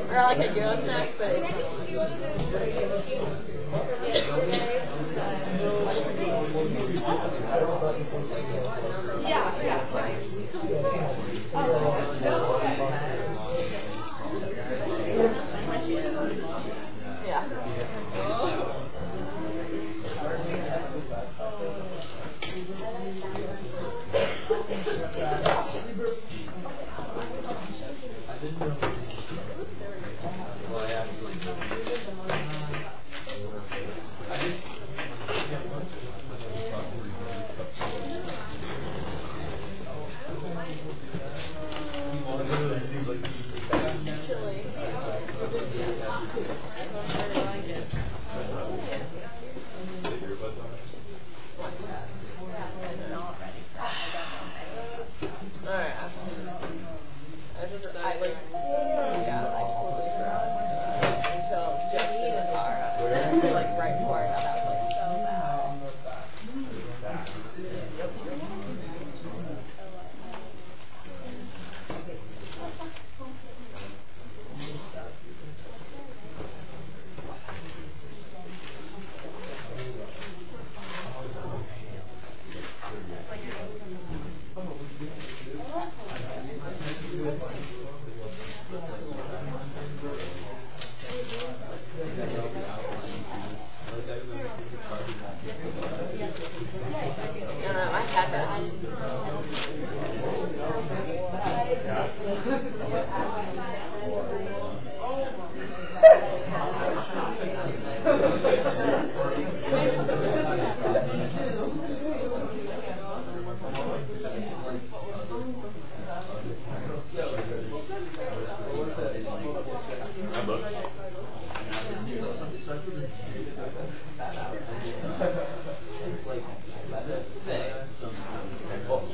Or like a Euro snacks, but it's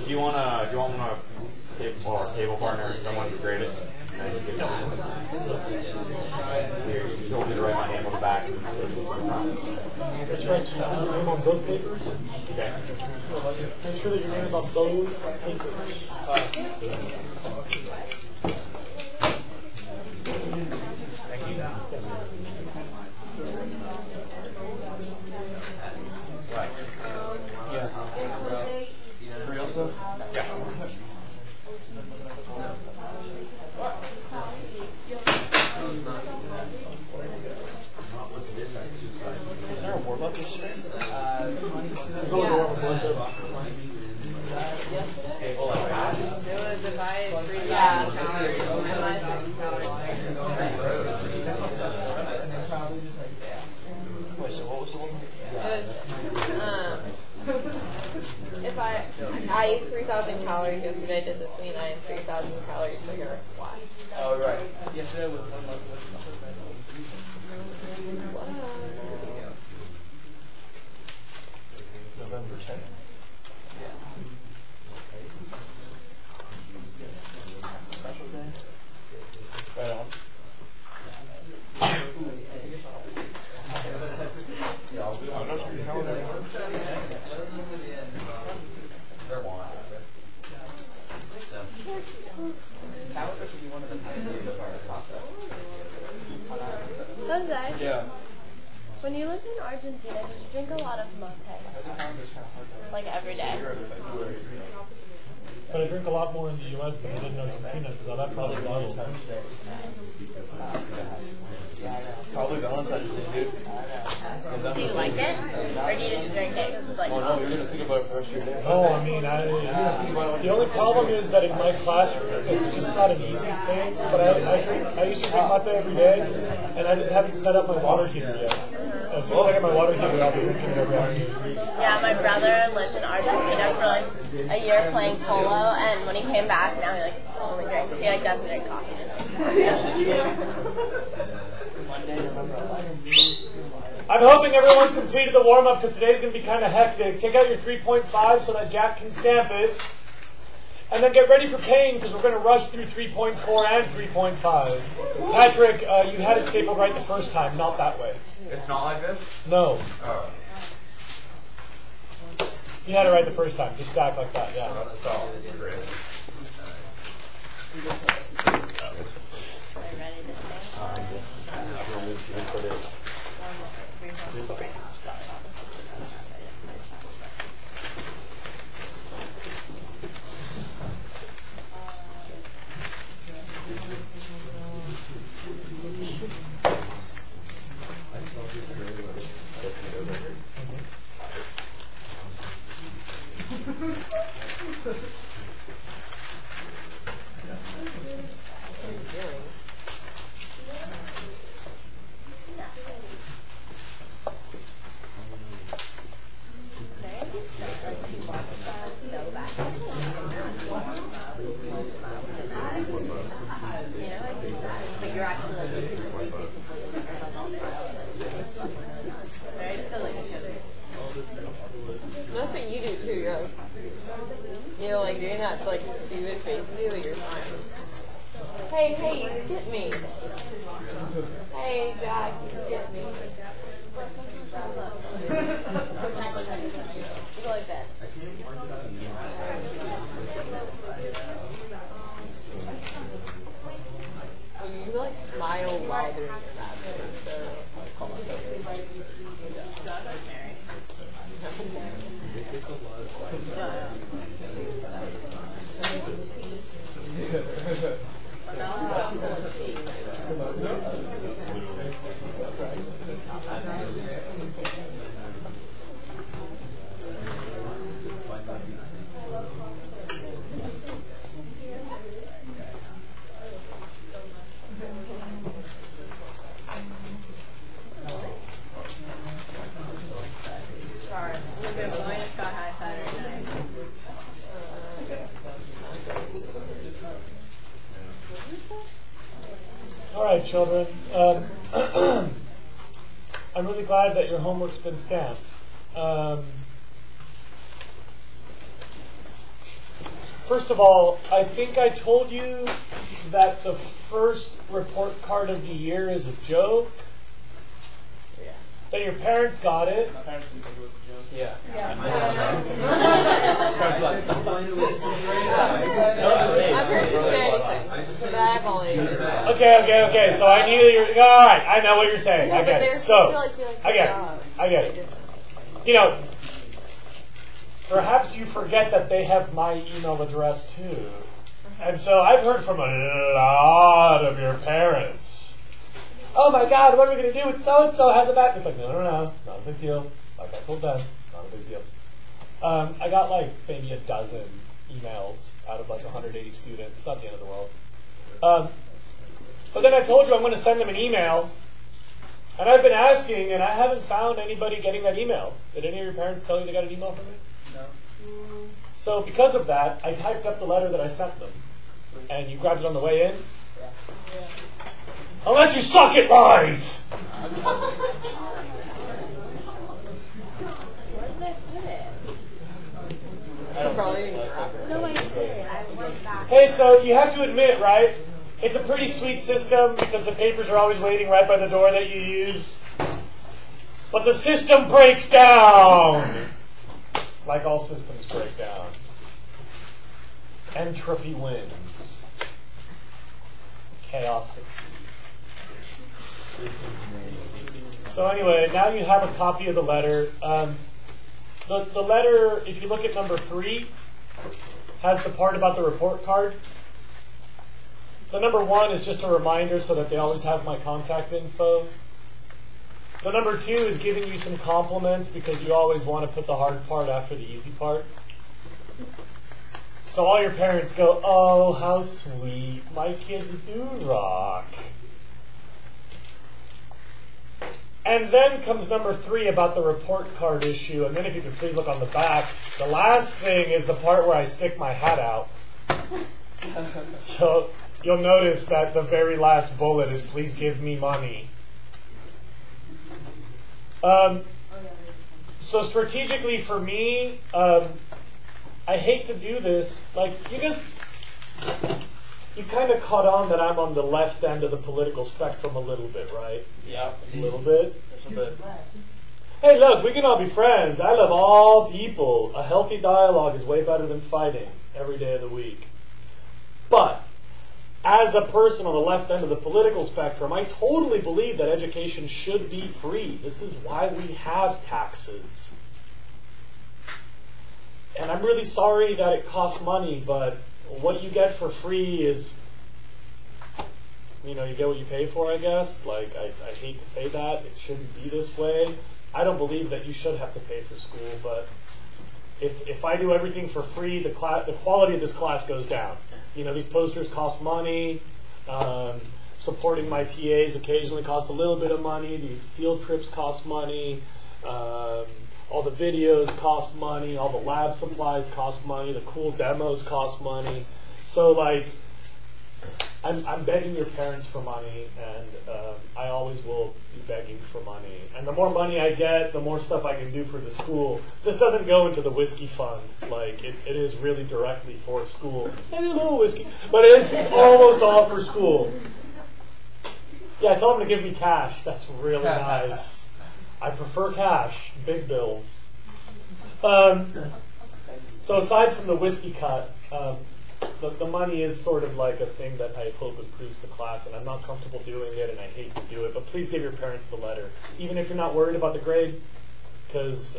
Do you want a table partner or someone to grade it? You told me to write my name on the back. That's right. Your name on both papers. Okay. Make sure that your name is on both papers. Thank you. Yeah. Real stuff? Yeah. Is there a warm-up yesterday? Yesterday? It was if I had 3,000 calories. Wait, so what was the one? It was, if I ate 3,000 calories yesterday, does this mean I am 3,000 calories bigger? Why? Oh, right. Yesterday was November 10th. Special day? Right on. Jose, Yeah. when you lived in Argentina, did you drink a lot of mate? Like every day? But I drink a lot more in the U.S. than I did in Argentina because all that probably bottled. Probably balance that, dude. Do you like it? Or do you just drink it? 'Cause it's like, Oh no, you're gonna think about it for the rest of your day. No, I mean, the only problem is that in my classroom, it's just not an easy thing. But I used to drink mate every day, and I just haven't set up my water heater yet. As soon as I get my water heater, I'll be drinking it every afternoon. yeah, my brother lived in Argentina for like a year playing polo, and when he came back, now he like only drinks. He like doesn't drink coffee. I'm hoping everyone's completed the warm-up because today's going to be kind of hectic. Take out your 3.5 so that Jack can stamp it. And then get ready for pain because we're going to rush through 3.4 and 3.5. Patrick, you had it stapled right the first time, not that way. It's not like this? No. Oh. You had it right the first time. Just stack like that, yeah. That's all. Great. Are you ready to sing? But you're actually like That's what you do too, yo. You know, like doing that like stupid face with you, but you're fine. Hey, you skipped me. Hey, Jack, you skipped me. go like this. Oh, you like smile while doing that. Sorry. We've been going to Sky High Saturday night. All right, children. I'm really glad that your homework's been stamped. First of all, I think I told you that the first report card of the year is a joke. Yeah. That your parents got it. My parents didn't think it was a joke. Yeah. I've heard sincerity, but I've always. Okay. So I knew you're. All right, I know what you're saying. Yeah, I but get they're it. supposed So to like do like I get it. You know, perhaps you forget that they have my email address too. And so I've heard from a lot of your parents. Oh my God, what are we going to do with so-and-so has a back? It's like, no, not a big deal. Like I told them, not a big deal. I got like maybe a dozen emails out of like 180 students. It's not the end of the world. But then I told you I'm going to send them an email. And I've been asking, and I haven't found anybody getting that email. Did any of your parents tell you they got an email from me? No. So because of that, I typed up the letter that I sent them. And you grabbed it on the way in? Yeah. I'll let you suck it live! Where did I put it? I don't Probably think in your that's office. No, I did. I went back. Hey, so you have to admit, right? It's a pretty sweet system because the papers are always waiting right by the door that you use. But the system breaks down! Like all systems break down. Entropy wins. Chaos succeeds. So anyway, now you have a copy of the letter. The letter, if you look at number 3, has the part about the report card. The number 1 is just a reminder so that they always have my contact info. The number 2 is giving you some compliments because you always want to put the hard part after the easy part. So all your parents go, oh, how sweet, my kids do rock. And then comes number 3 about the report card issue. And then if you could please look on the back, the last thing is the part where I stick my hat out. So you'll notice that the very last bullet is please give me money. So strategically for me, I hate to do this. Like, you kind of caught on that I'm on the left end of the political spectrum a little bit, right? Yeah. A little bit. Just a bit. Hey, look, we can all be friends. I love all people. A healthy dialogue is way better than fighting every day of the week. But as a person on the left end of the political spectrum, I totally believe that education should be free. This is why we have taxes. And I'm really sorry that it costs money, but what you get for free is, you get what you pay for, I guess. Like, I hate to say that. It shouldn't be this way. I don't believe that you should have to pay for school, but if I do everything for free, the quality of this class goes down. These posters cost money. Supporting my TAs occasionally costs a little bit of money. These field trips cost money. All the videos cost money. All the lab supplies cost money. The cool demos cost money. So, like, I'm begging your parents for money, and I always will be begging for money. And the more money I get, the more stuff I can do for the school. This doesn't go into the whiskey fund. Like, it is really directly for school. Maybe a little whiskey, but it is almost all for school. Yeah, tell them to give me cash. That's really nice. I prefer cash, big bills. So aside from the whiskey cut, the money is sort of like a thing that I hope improves the class, and I'm not comfortable doing it, and I hate to do it, but please give your parents the letter, even if you're not worried about the grade, because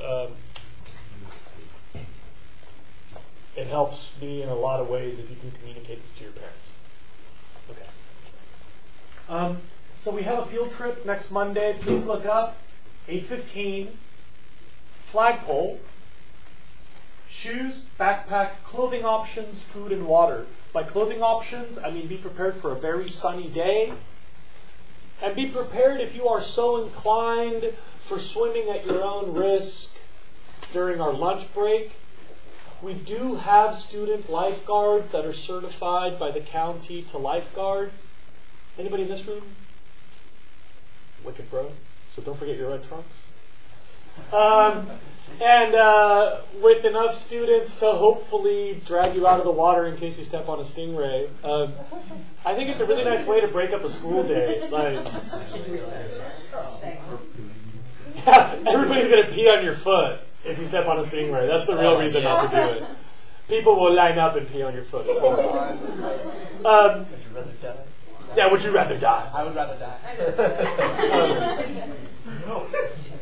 it helps me in a lot of ways if you can communicate this to your parents. Okay. So we have a field trip next Monday. Please look up 8:15, flagpole. Shoes, backpack, clothing options, food, and water. By clothing options, I mean be prepared for a very sunny day. And be prepared, if you are so inclined, for swimming at your own risk during our lunch break. We do have student lifeguards that are certified by the county to lifeguard. Anybody in this room? Wicked bro. So don't forget your red trunks. And with enough students to hopefully drag you out of the water in case you step on a stingray. I think it's a really nice way to break up a school day. Like, yeah, everybody's going to pee on your foot if you step on a stingray. That's the real reason not to do it. People will line up and pee on your foot. It's horrible. Yeah, would you rather die? I would rather die.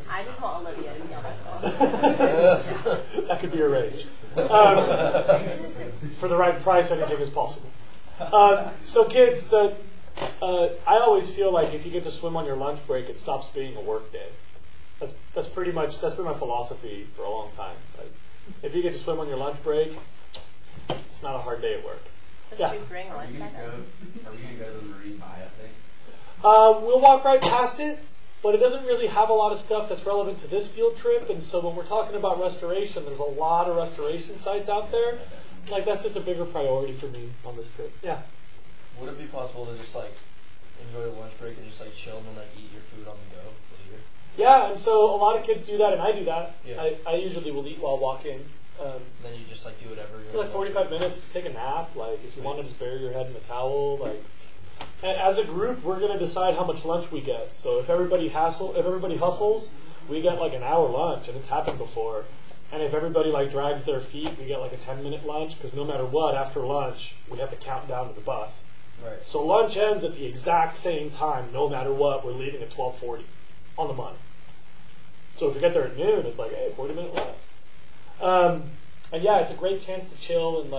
I just want Olivia to get That could be arranged. For the right price, anything is possible. So kids, I always feel like if you get to swim on your lunch break, it stops being a work day. That's been my philosophy for a long time. Like, if you get to swim on your lunch break, it's not a hard day at work. Did you bring lunch? Are we going to go to the Marine Maya thing? We'll walk right past it. But it doesn't really have a lot of stuff that's relevant to this field trip, and so when we're talking about restoration, there's a lot of restoration sites out there. Like, that's just a bigger priority for me on this trip. Yeah. Would it be possible to just enjoy the lunch break and just chill and eat your food on the go later? Yeah, and so a lot of kids do that, and I do that. Yeah. I usually will eat while walking. And then you just do whatever. So 45 minutes, just take a nap. Like, if you want to just bury your head in a towel, as a group, we're going to decide how much lunch we get. So if everybody hustles, we get an hour lunch, and it's happened before. And if everybody drags their feet, we get a 10-minute lunch, because no matter what, after lunch, we have to count down to the bus. Right. So lunch ends at the exact same time, no matter what. We're leaving at 12:40 on the money. So if we get there at noon, it's hey, 40-minute lunch. And yeah, it's a great chance to chill and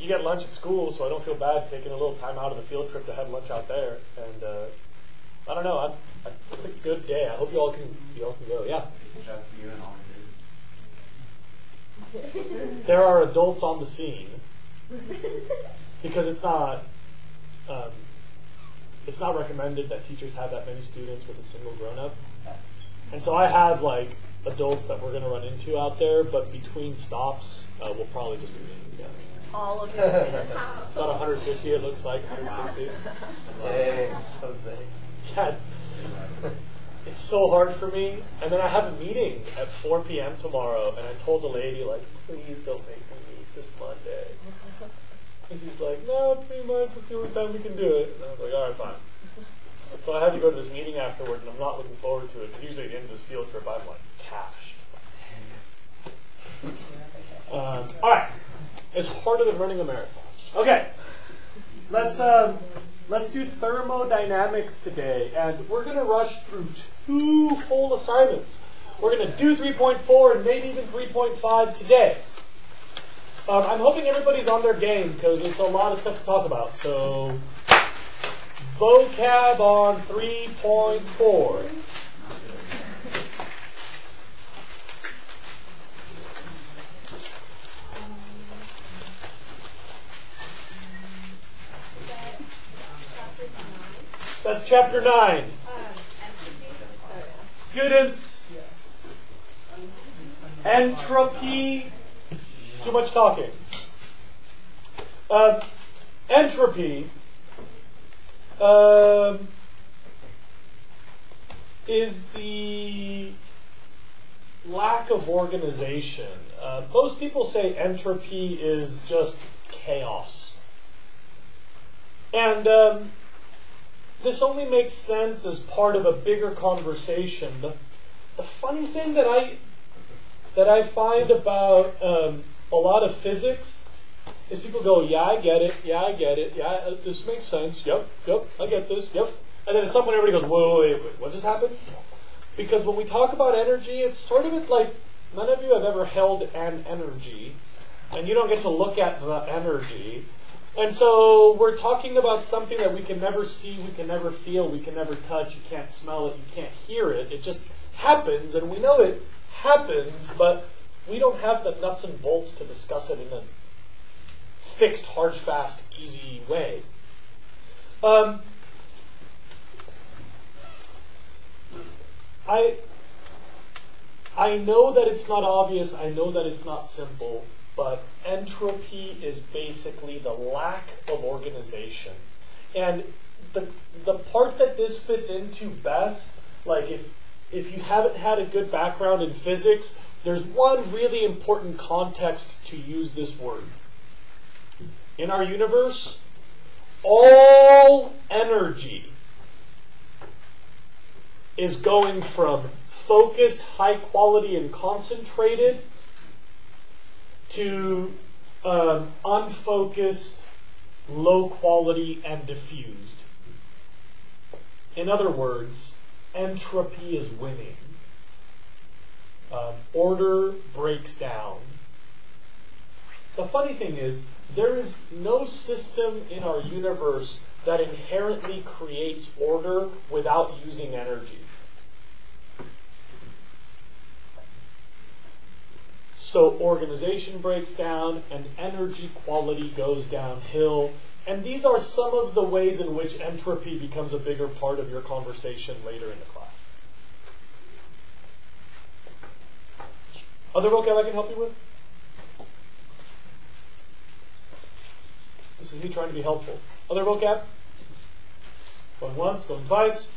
you get lunch at school, so I don't feel bad taking a little time out of the field trip to have lunch out there. And I don't know, it's a good day. I hope you all can go. Yeah. It's just you and all your kids. There are adults on the scene because it's not recommended that teachers have that many students with a single grown-up. And so I have like adults that we're going to run into out there, but between stops, we'll probably just be meeting together. All of you. About 150, it looks like, 160. Hey, Jose. Yeah, it's so hard for me. And then I have a meeting at 4 p.m. tomorrow, and I told the lady, like, please don't make me meet this Monday. And she's like, no, 3 months, let's see what time we can do it. And I was like, all right, fine. So I had to go to this meeting afterward, and I'm not looking forward to it, because usually at the end of this field trip, I'm like, cashed. All right. It's harder than running a marathon. Okay. Let's do thermodynamics today, and we're going to rush through 2 whole assignments. We're going to do 3.4 and maybe even 3.5 today. I'm hoping everybody's on their game because it's a lot of stuff to talk about. So, vocab on 3.4. That's chapter 9. Students, entropy, too much talking. Entropy is the lack of organization. Most people say entropy is just chaos. And this only makes sense as part of a bigger conversation. The funny thing that I find about a lot of physics is people go, yeah, I get it, yeah, this makes sense, yep, I get this, yep. And then at some point everybody goes, wait, what just happened? Because when we talk about energy, it's sort of like none of you have ever held an energy, and you don't get to look at the energy. And so we're talking about something that we can never see, we can never feel, we can never touch, you can't smell it, you can't hear it. It just happens, and we know it happens, but we don't have the nuts and bolts to discuss it in a fixed, hard, fast, easy way. I know that it's not obvious, I know that it's not simple, but entropy is basically the lack of organization. And the part that this fits into best, like if you haven't had a good background in physics, there's one really important context to use this word. In our universe, all energy is going from focused, high quality, and concentrated to unfocused, low quality, and diffused. In other words, entropy is winning. Order breaks down. The funny thing is, there is no system in our universe that inherently creates order without using energy. So organization breaks down and energy quality goes downhill. And these are some of the ways in which entropy becomes a bigger part of your conversation later in the class. Other vocab I can help you with? This is me trying to be helpful. Other vocab? Going once, going twice.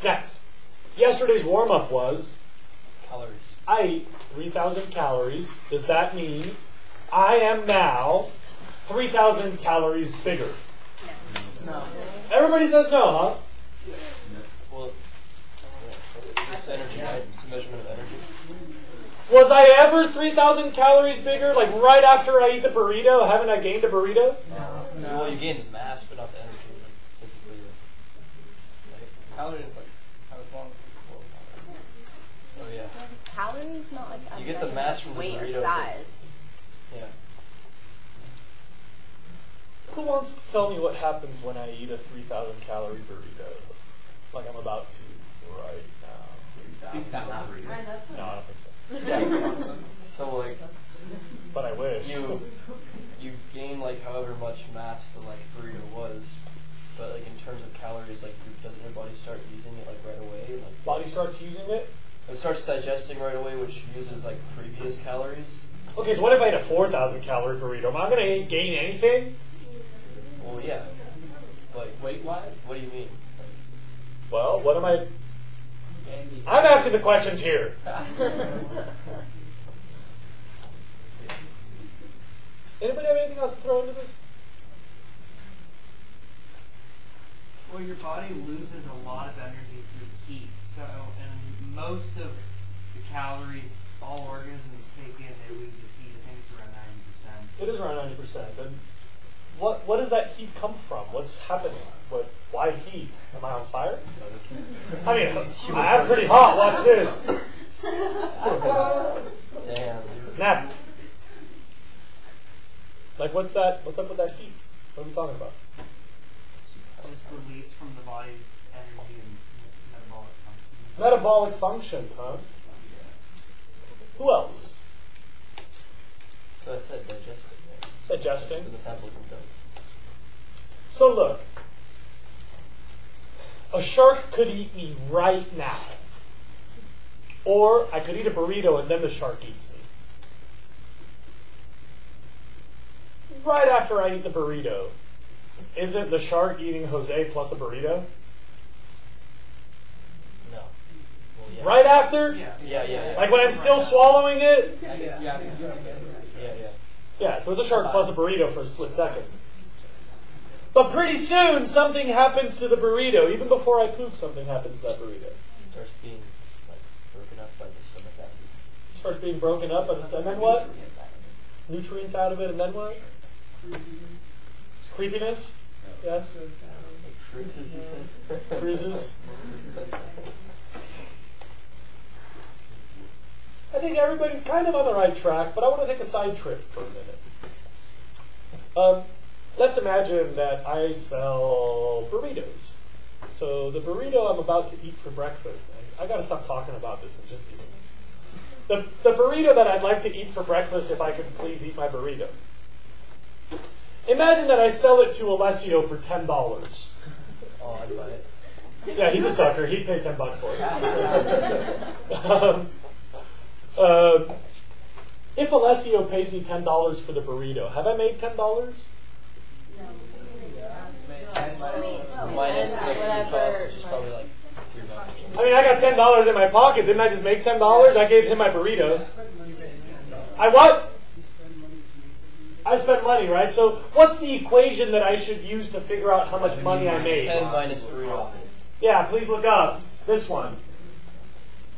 Next. Yesterday's warm-up was Calories. I ate 3,000 calories. Does that mean I am now 3,000 calories bigger? No. Everybody says no, huh? Well, it's energy, right? It's a measurement of energy. Was I ever 3,000 calories bigger? Like right after I eat the burrito? Haven't I gained a burrito? No. Well, you gain the mass, but not the energy. Like, physically. Like, Calories like how long? oh yeah. Calories, not like You get the mass from the weight or burrito. size. wants to tell me what happens when I eat a 3,000 calorie burrito? Like I'm about to right now. 3,000. No, I don't think so. Yeah. So like, But I wish. you gain like however much mass the like burrito was, but like in terms of calories, like doesn't your body start using it like right away? Like Body starts using it? it starts digesting right away, which uses like previous calories. Okay, so what if I eat a 4,000 calorie burrito? Am I going to gain anything? Well, yeah. Like weight-wise, what do you mean? Well, what am I... I'm asking the questions here. Anybody have anything else to throw into this? Well, your body loses a lot of energy through heat. So, and most of the calories all organisms take in, they lose as heat. I think it's around 90%. It is around 90%. And what does that heat come from? What's happening? Why heat? Am I on fire? I mean, I'm pretty hot. Watch this. Damn. Snap. Like, what's up with that heat? What are we talking about? It's released from the body's energy and metabolic function. Metabolic functions, huh? Who else? So I said digesting. Right? Digesting. The metabolism does. So look, a shark could eat me right now. Or I could eat a burrito and then the shark eats me. Right after I eat the burrito, isn't the shark eating Jose plus a burrito? No. Well, yeah. Right after? Yeah. Like when I'm still swallowing it? Yeah. Yeah, so it's a shark plus a burrito for a split second. But pretty soon, something happens to the burrito. Even before I poop, something happens to that burrito. Starts being like broken up by the stomach acids. Starts being broken up, and then what? Nutrients out of it, and then what? Creepiness? Yes? Like cruises, you said? Cruises? I think everybody's kind of on the right track, but I want to take a side trip for a minute. Let's imagine that I sell burritos. So the burrito I'm about to eat for breakfast, I got to stop talking about this and just eat it. The burrito that I'd like to eat for breakfast, if I could please eat my burrito. Imagine that I sell it to Alessio for $10. Oh, I'd buy it. Yeah, he's a sucker. He'd pay $10 for it. If Alessio pays me $10 for the burrito, have I made $10? Minus the food cost, which is probably like $3. I mean, I got $10 in my pocket. Didn't I just make $10? I gave him my burritos. I what? I spent money, right? So what's the equation that I should use to figure out how much money I made? 10 minus burrito. Yeah, please look up this one.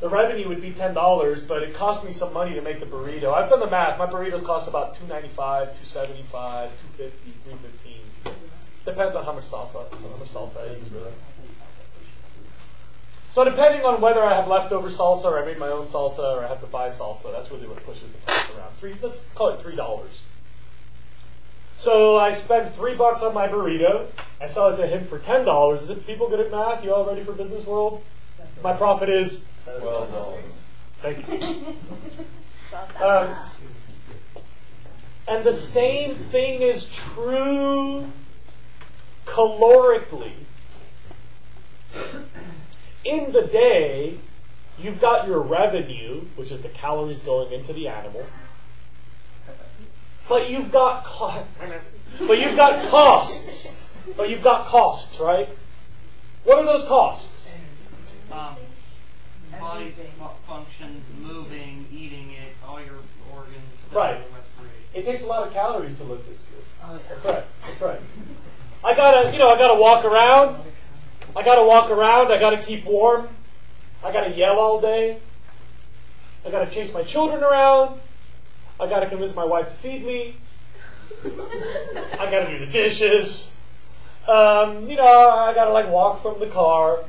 The revenue would be $10, but it cost me some money to make the burrito. I've done the math. My burritos cost about $2.95, $2.75, $2.50, $3.15. Depends on how much salsa I use, really. So depending on whether I have leftover salsa or I made my own salsa or I have to buy salsa, that's really what pushes the price around. Let's call it $3. So I spend $3 on my burrito. I sell it to him for $10. Is it people good at math? You all ready for Business World? My profit is $12. Thank you. And the same thing is true calorically. In the day, you've got your revenue, which is the calories going into the animal, but you've got costs. But you've got costs, right? What are those costs? Body functions, moving, eating it, all your organs. Right. Respirate. It takes a lot of calories to look this good. That's right. That's right. I gotta walk around. I gotta keep warm. I gotta yell all day. I gotta chase my children around. I gotta convince my wife to feed me. I gotta do the dishes. I gotta walk from the car.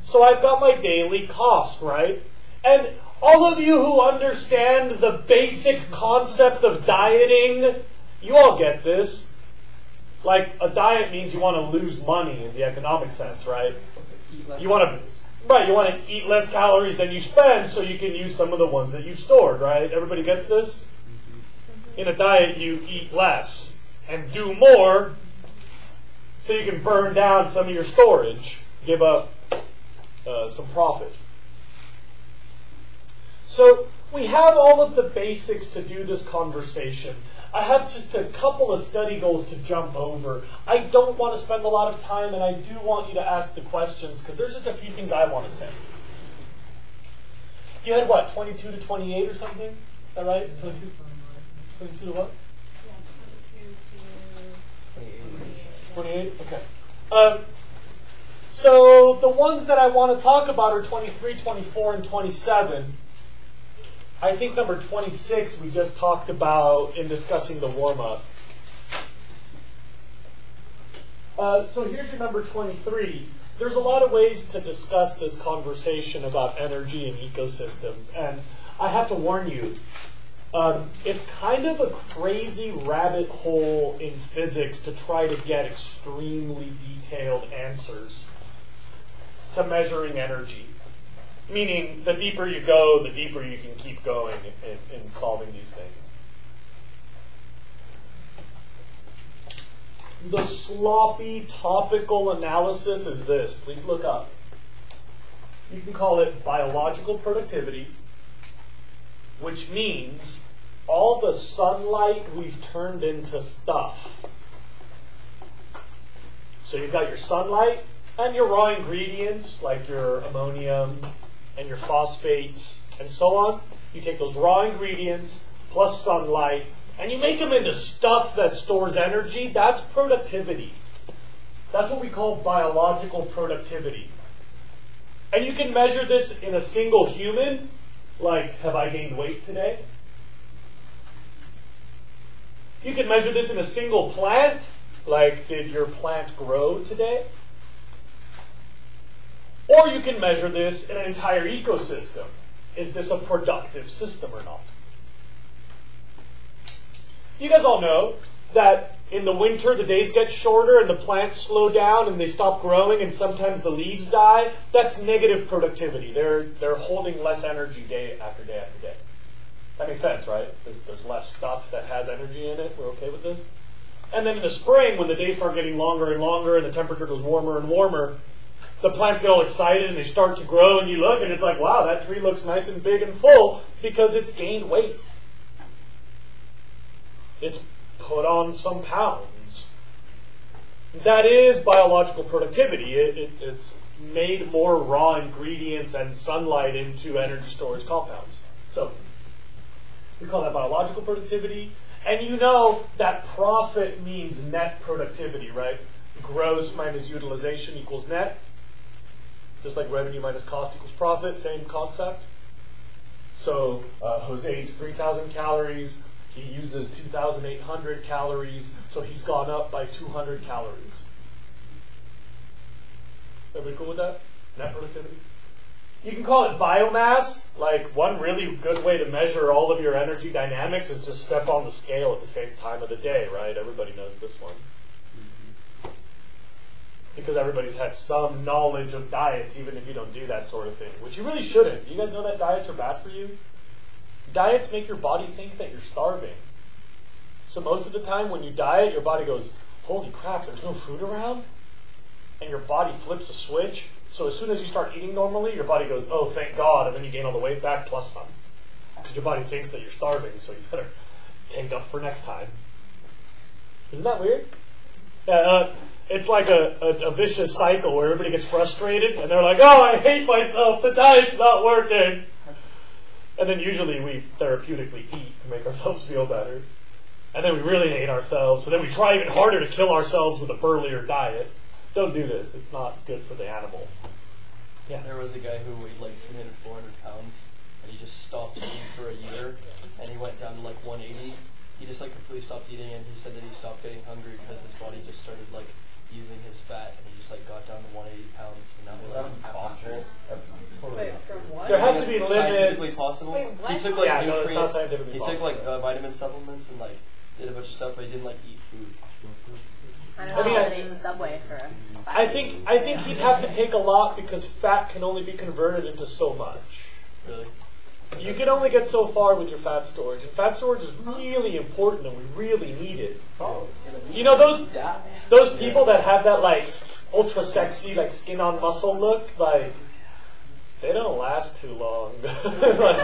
So I've got my daily cost, right? And all of you who understand the basic concept of dieting, you all get this. Like, a diet means you want to lose money in the economic sense, right? Eat less You want calories. to, right, you want to eat less calories than you spend so you can use some of the ones that you've stored, right? Everybody gets this? In a diet, you eat less and do more so you can burn down some of your storage, give up some profit. So we have all of the basics to do this conversation. I have just a couple of study goals to jump over. I don't want to spend a lot of time, and I do want you to ask the questions, because there's just a few things I want to say. You had what, 22 to 28 or something? Is that right? 22 to what? 28? Okay. So the ones that I want to talk about are 23, 24, and 27. I think number 26 we just talked about in discussing the warm-up. So here's your number 23. There's a lot of ways to discuss this conversation about energy and ecosystems. And I have to warn you, it's kind of a crazy rabbit hole in physics to try to get extremely detailed answers to measuring energy. Meaning, the deeper you go, the deeper you can keep going in solving these things. The sloppy topical analysis is this. Please look up. You can call it biological productivity, which means all the sunlight we've turned into stuff. So you've got your sunlight and your raw ingredients, like your ammonium and your phosphates and so on. You take those raw ingredients plus sunlight and you make them into stuff that stores energy. That's productivity. That's what we call biological productivity. And you can measure this in a single human, like, have I gained weight today? You can measure this in a single plant, like, did your plant grow today? Or you can measure this in an entire ecosystem. Is this a productive system or not? You guys all know that in the winter the days get shorter and the plants slow down and they stop growing and sometimes the leaves die. That's negative productivity. They're holding less energy day after day after day. That makes sense, right? There's less stuff that has energy in it. We're okay with this? And then in the spring, when the days start getting longer and longer and the temperature goes warmer and warmer, the plants get all excited and they start to grow and you look and it's like, wow, that tree looks nice and big and full because it's gained weight. It's put on some pounds. That is biological productivity. It's made more raw ingredients and sunlight into energy storage compounds. So we call that biological productivity. And you know that profit means net productivity, right? Gross minus utilization equals net. Just like revenue minus cost equals profit, same concept. So Jose eats 3,000 calories. He uses 2,800 calories. So he's gone up by 200 calories. Everybody cool with that? Net productivity? You can call it biomass. Like, one really good way to measure all of your energy dynamics is just step on the scale at the same time of the day, right? Everybody knows this one. Because everybody's had some knowledge of diets, even if you don't do that sort of thing, which you really shouldn't. You guys know that diets are bad for you? Diets make your body think that you're starving. So most of the time when you diet, your body goes, holy crap, there's no food around? And your body flips a switch. So as soon as you start eating normally, your body goes, oh, thank God, and then you gain all the weight back plus some. Because your body thinks that you're starving, so you better tank up for next time. Isn't that weird? Yeah, it's like a vicious cycle where everybody gets frustrated, and they're like, oh, I hate myself, the diet's not working. And then usually we therapeutically eat to make ourselves feel better. And then we really hate ourselves, so then we try even harder to kill ourselves with a burlier diet. Don't do this. It's not good for the animal. Yeah. There was a guy who weighed like 300, 400 pounds, and he just stopped eating for a year, and he went down to like 180. He just like completely stopped eating, and he said that he stopped getting hungry because his body just started like using his fat, and he just like got down to 180 pounds, and now he's like possible. Wait, from what? There have to be Scientifically limits. possible. Wait, what? He took like Yeah, no, it's not nutrient. scientifically He possible. took like vitamin supplements and like did a bunch of stuff, but he didn't like eat food. I don't I mean, know. I- I ate Subway for. I think he'd have to take a lot because fat can only be converted into so much. Really? You can only get so far with your fat storage, and fat storage is really important, and we really need it. You know those people that have that like ultra sexy like skin on muscle look, like they don't last too long. Like,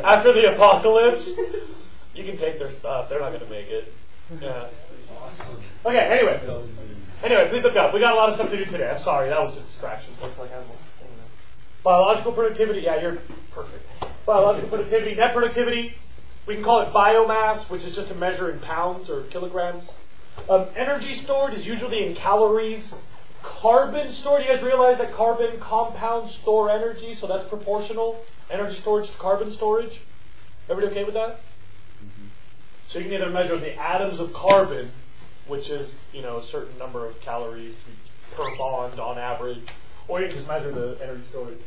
after the apocalypse, you can take their stuff; they're not going to make it. Yeah. Okay. Anyway, please look up. We got a lot of stuff to do today. I'm sorry, that was a distraction. Looks like I'm staying there. Biological productivity, yeah, you're perfect. Biological productivity, net productivity, we can call it biomass, which is just a measure in pounds or kilograms. Energy stored is usually in calories. Carbon stored, you guys realize that carbon compounds store energy, so that's proportional. Energy storage to carbon storage. Everybody okay with that? So you can either measure the atoms of carbon, which is, a certain number of calories per bond on average, or you can just measure the energy storage.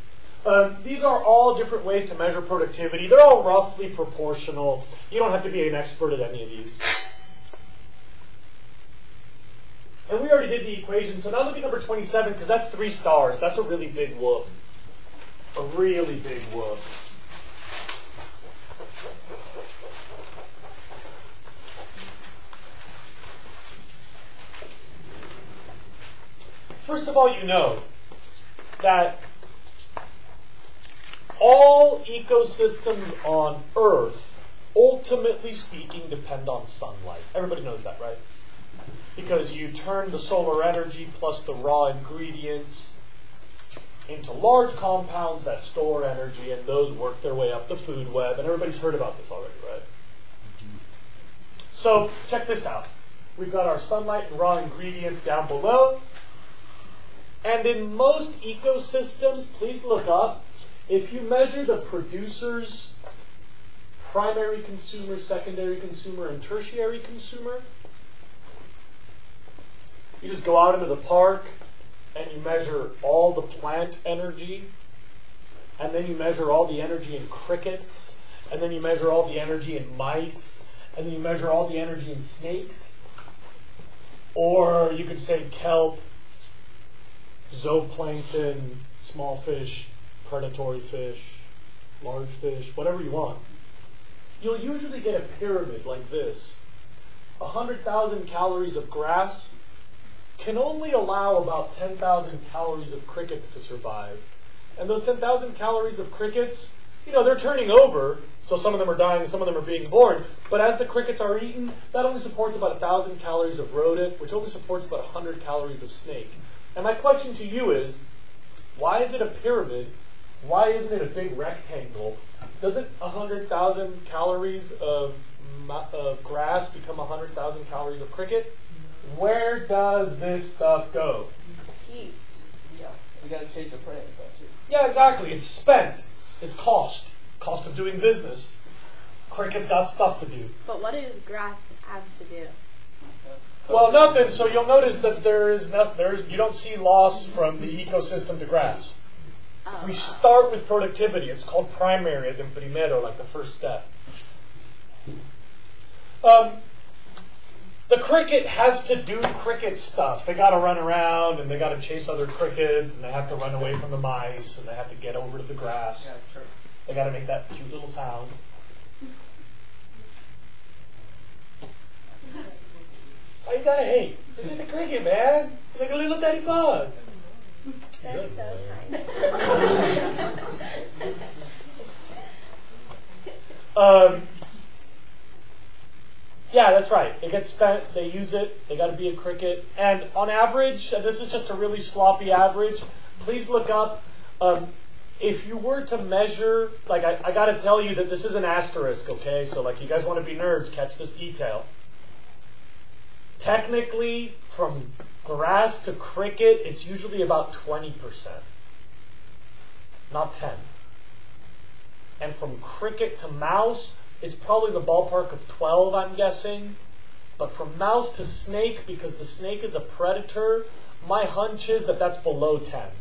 These are all different ways to measure productivity. They're all roughly proportional. You don't have to be an expert at any of these. And we already did the equation, so now look at number 27, because that's 3 stars. That's a really big whoop. A really big whoop. First of all, you know that all ecosystems on Earth, ultimately speaking, depend on sunlight. Everybody knows that, right? Because you turn the solar energy plus the raw ingredients into large compounds that store energy, and those work their way up the food web, and everybody's heard about this already, right? So, check this out. We've got our sunlight and raw ingredients down below. And in most ecosystems, please look up, if you measure the producers, primary consumer, secondary consumer, and tertiary consumer, you just go out into the park and you measure all the plant energy, and then you measure all the energy in crickets, and then you measure all the energy in mice, and then you measure all the energy in snakes, or you could say kelp, zooplankton, small fish, predatory fish, large fish, whatever you want. You'll usually get a pyramid like this. 100,000 calories of grass can only allow about 10,000 calories of crickets to survive. And those 10,000 calories of crickets, they're turning over, so some of them are dying, some of them are being born, but as the crickets are eaten, that only supports about 1,000 calories of rodent, which only supports about 100 calories of snake. And my question to you is, why is it a pyramid? Why isn't it a big rectangle? Doesn't 100,000 calories of grass become 100,000 calories of cricket? Where does this stuff go? Teeth. Yeah. We gotta chase the prey and stuff too. Yeah, exactly. It's spent. It's cost. Cost of doing business. Cricket's got stuff to do. But what does grass have to do? Well, nothing. So you'll notice that you don't see loss from the ecosystem to grass. We start with productivity. It's called primary, as in primero, like the first step. The cricket has to do cricket stuff. They got to run around, and they got to chase other crickets, and they have to run away from the mice, and they have to get over to the grass. Yeah, sure. They got to make that cute little sound. Why you gotta hate? It's just a cricket, man. It's like a little teddy bug. They're so tiny. Yeah, that's right. It gets spent, they use it, they got to be a cricket. And on average, and this is just a really sloppy average, please look up, if you were to measure, like I got to tell you that this is an asterisk, okay? So like you guys want to be nerds, catch this detail. Technically, from grass to cricket, it's usually about 20%, not 10. And from cricket to mouse, it's probably the ballpark of 12, I'm guessing. But from mouse to snake, because the snake is a predator, my hunch is that that's below 10.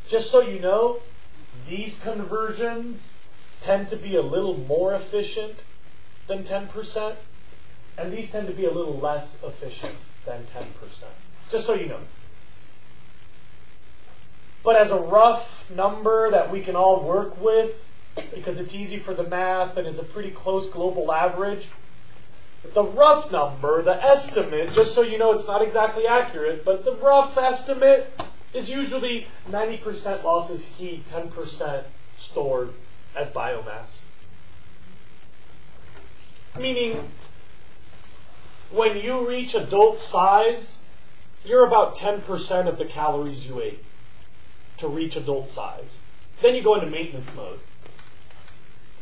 Just so you know, these conversions tend to be a little more efficient than 10%. And these tend to be a little less efficient than 10%, just so you know. But as a rough number that we can all work with, because it's easy for the math and it's a pretty close global average, the rough number, the estimate, just so you know it's not exactly accurate, but the rough estimate is usually 90% loss as heat, 10% stored as biomass. Meaning, when you reach adult size, you're about 10% of the calories you ate to reach adult size. Then you go into maintenance mode.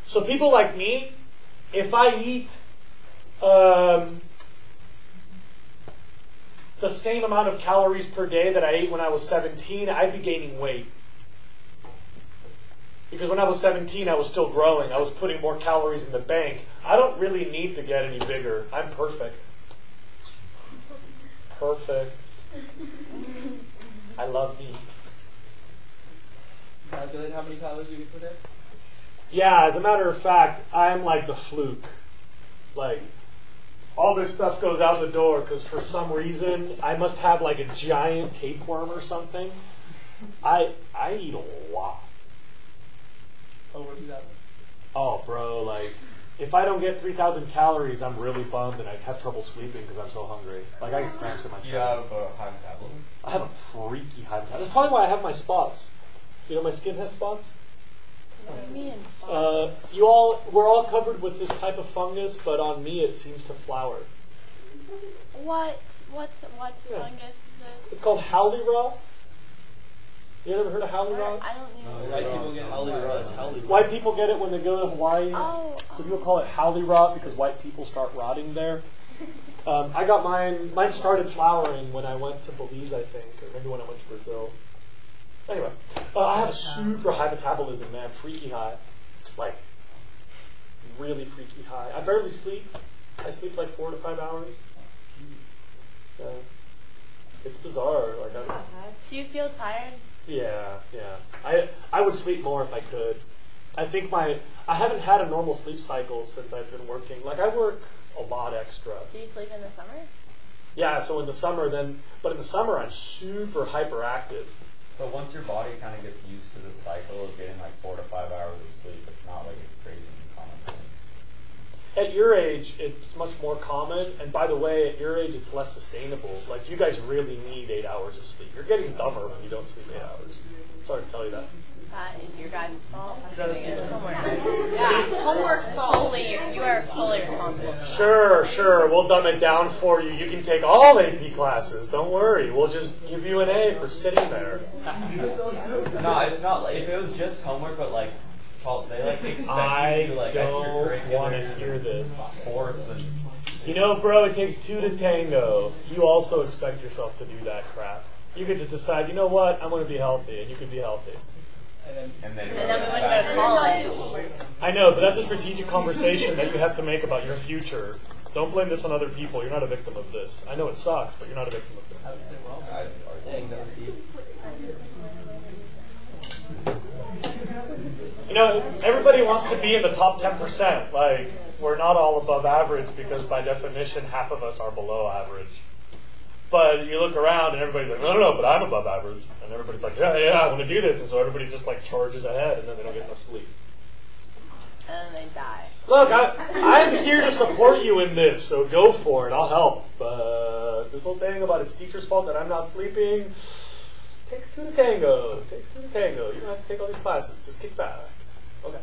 So people like me, if I eat the same amount of calories per day that I ate when I was 17, I'd be gaining weight. Because when I was 17, I was still growing. I was putting more calories in the bank. I don't really need to get any bigger. I'm perfect. Perfect. I love me. Calculate how many calories you can put in? Yeah, as a matter of fact, I'm like the fluke. Like, all this stuff goes out the door because for some reason, I must have like a giant tapeworm or something. I eat a lot. Over 2,000. Oh, bro, like, if I don't get 3,000 calories, I'm really bummed and I have trouble sleeping because I'm so hungry. Like, I get cramps in my Do you stomach. have a high metabolism? I have a freaky high metabolism. That's probably why I have my spots. You know, my skin has spots. What do you mean spots? We're all covered with this type of fungus, but on me it seems to flower. What's Yeah. fungus is this? It's called howley rot. You ever heard of howley rot? I don't even White people get howley rot. It's howley rot. White people get it when they go to Hawaii. Oh. So people call it howley rot because white people start rotting there. I got mine. Mine started flowering when I went to Belize, I think, or maybe when I went to Brazil. Anyway, I have a super high metabolism, man. Freaky high. Like, really freaky high. I barely sleep. I sleep like 4 to 5 hours. Yeah. It's bizarre. Like, Do you feel tired? yeah. I would sleep more if I could. I think I haven't had a normal sleep cycle since I've been working. Like, I work a lot extra. Do you sleep in the summer? Yeah, so in the summer but in the summer I'm super hyperactive. So once your body kind of gets used to the cycle of getting like 4 to 5 hours of sleep, it's not like a crazy common thing. At your age, it's much more common, and by the way, at your age, it's less sustainable. Like, you guys really need 8 hours of sleep. You're getting dumber when you don't sleep 8 hours. Sorry to tell you that. That is your guys' fault. That is- It's homework. Yeah, homework's solely, you are solely responsible for Sure, we'll dumb it down for you. You can take all AP classes. Don't worry. We'll just give you an A for sitting there. No, it's not like if it was just homework, but like they like expect I you to do like don't want to extracurriculars hear and this. sports and You know, bro, it takes 2 to tango. You also expect yourself to do that crap. You could just decide, you know what, I'm going to be healthy, and you could be healthy. and then And then we went to college. I know, but that's a strategic conversation that you have to make about your future. Don't blame this on other people. You're not a victim of this. I know it sucks, but you're not a victim of this. Dang, that was deep. You know, everybody wants to be in the top 10%. Like, we're not all above average because by definition, half of us are below average. But you look around and everybody's like, no, but I'm above average. And everybody's like, yeah, I want to do this. And so everybody just like charges ahead and then they don't get enough sleep. And then they die. Look, I'm here to support you in this, so go for it. I'll help. But this whole thing about it's teacher's fault that I'm not sleeping takes 2 to tango. Takes 2 to tango. You don't have to take all these classes. Just kick back. Okay.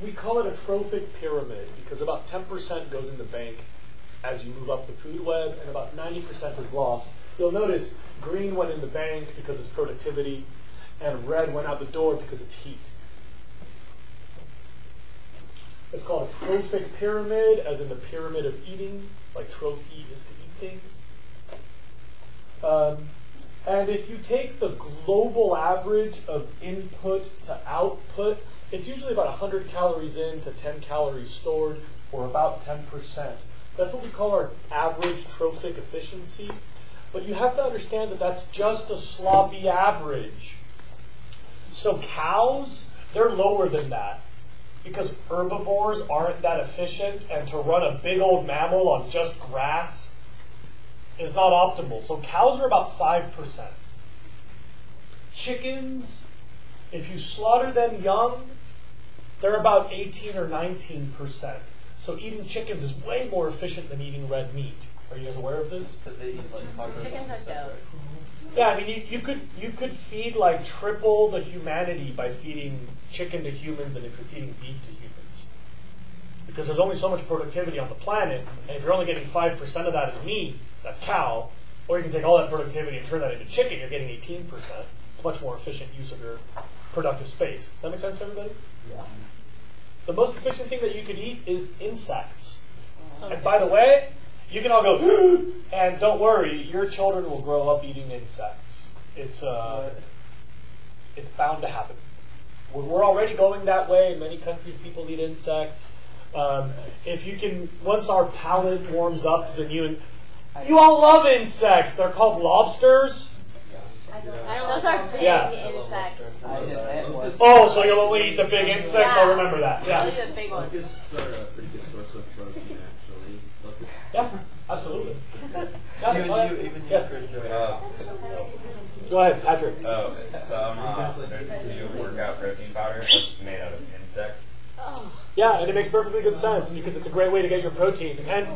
We call it a trophic pyramid because about 10% goes in the bank as you move up the food web, and about 90% is lost. You'll notice green went in the bank because it's productivity, and red went out the door because it's heat. It's called a trophic pyramid, as in the pyramid of eating, like trophy is to eat things. And if you take the global average of input to output, it's usually about 100 calories in to 10 calories stored, or about 10%. That's what we call our average trophic efficiency. But you have to understand that that's just a sloppy average. So cows, they're lower than that. because herbivores aren't that efficient, and to run a big old mammal on just grass is not optimal. So cows are about 5%. Chickens, if you slaughter them young, they're about 18 or 19%. So eating chickens is way more efficient than eating red meat. Are you guys aware of this? Because they eat like cockroaches Chickens and are stuff, dope. right? Yeah, I mean, you could feed like triple the humanity by feeding chicken to humans than if you're feeding beef to humans. Because there's only so much productivity on the planet, and if you're only getting 5% of that as meat, that's cow, or you can take all that productivity and turn that into chicken, you're getting 18%. It's much more efficient use of your productive space. Does that make sense to everybody? Yeah. The most efficient thing that you could eat is insects. And by the way, you can all go, and don't worry, your children will grow up eating insects. It's bound to happen. We're already going that way. In many countries, people eat insects. If you can, once our palate warms up to the new, you all love insects. They're called lobsters. Those are big insects. Oh, so you'll only eat the big insects? Yeah. I'll remember that. Yeah. Those are the big ones. Locusts are a pretty good source of protein, actually. Locusts. Yeah, absolutely. Yeah, Even go ahead. you, Yes. Go ahead, Patrick. Oh, there's this new workout protein powder that's made out of insects. Yeah, and it makes perfectly good sense because it's a great way to get your protein. And,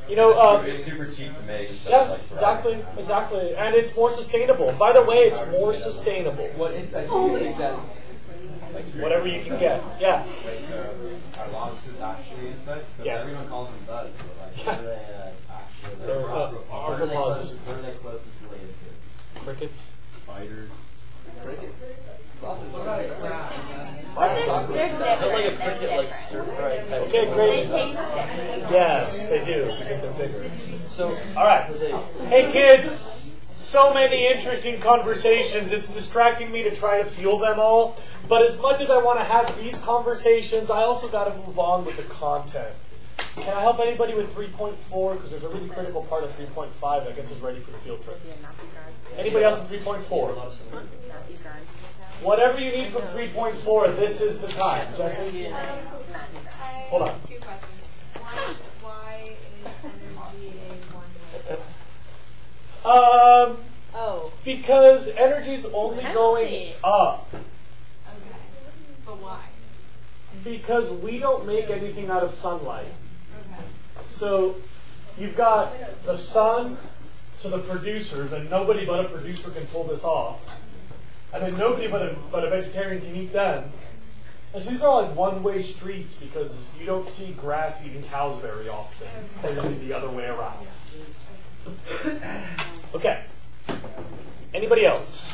you know, It's super cheap to make. Instead yeah, of, like, exactly. And it's more sustainable. By the way, it's more sustainable. What insects do you suggest? Whatever you can get. Yeah. Are lobsters actually insects? Because Yes. everyone calls them bugs, but like, what are they actually? They're, arthropods. What are they closest related to? Crickets. Spiders. They're They're like a different. cricket, like stir fry type. Okay, They great. taste different. Yes, they do because they're bigger. So, All right. Hey, kids. So many interesting conversations. It's distracting me to try to fuel them all. But as much as I want to have these conversations, I also got to move on with the content. Can I help anybody with 3.4? Because there's a really critical part of 3.5 that gets us ready for the field trip. Anybody else with 3.4? Whatever you need from 3.4, this is the time. Jesse? Hold on. 2 questions. One, why is energy a one-way? Because energy's only going up. Okay. But why? Because we don't make anything out of sunlight. Okay. So you've got the sun to the producers, and nobody but a producer can pull this off. And then nobody but a vegetarian can eat them. And so these are like one-way streets because you don't see grass eating cows very often. It's clearly the other way around. Okay. Anybody else?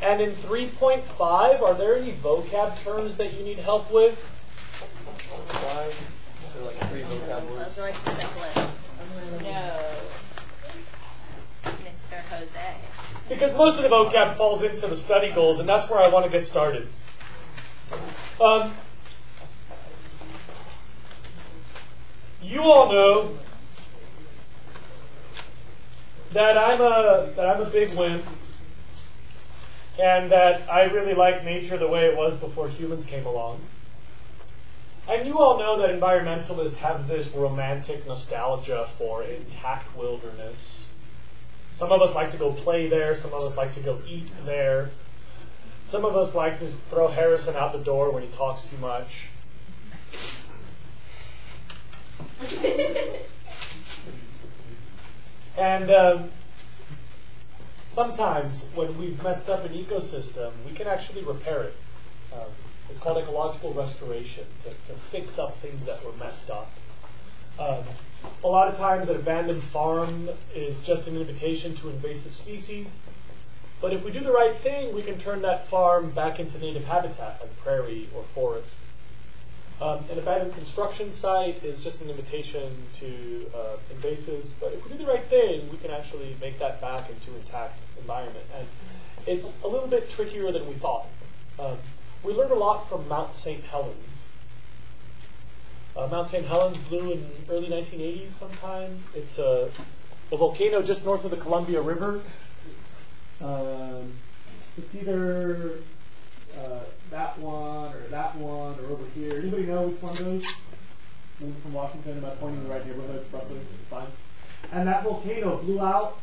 And in 3.5, are there any vocab terms that you need help with? why? They're like 3 vocab words. Those are like the simplest. No. Mr. Jose. Because most of the vocab falls into the study goals, and that's where I want to get started. You all know that I'm a big wimp, and that I really like nature the way it was before humans came along. And you all know that environmentalists have this romantic nostalgia for intact wilderness. Some of us like to go play there. Some of us like to go eat there. Some of us like to throw Harrison out the door when he talks too much. And sometimes when we've messed up an ecosystem, we can actually repair it. It's called ecological restoration, to fix up things that were messed up. A lot of times an abandoned farm is just an invitation to invasive species. But if we do the right thing, we can turn that farm back into native habitat, like prairie or forest. An abandoned construction site is just an invitation to invasives. But if we do the right thing, we can actually make that back into intact environment. And it's a little bit trickier than we thought. We learned a lot from Mount St. Helens. Mount St. Helens blew in early 1980s sometime. It's a volcano just north of the Columbia River. It's either that one or over here. Anybody know which one of those? Maybe from Washington, am I pointing in the right neighborhood roughly? Fine. And that volcano blew out,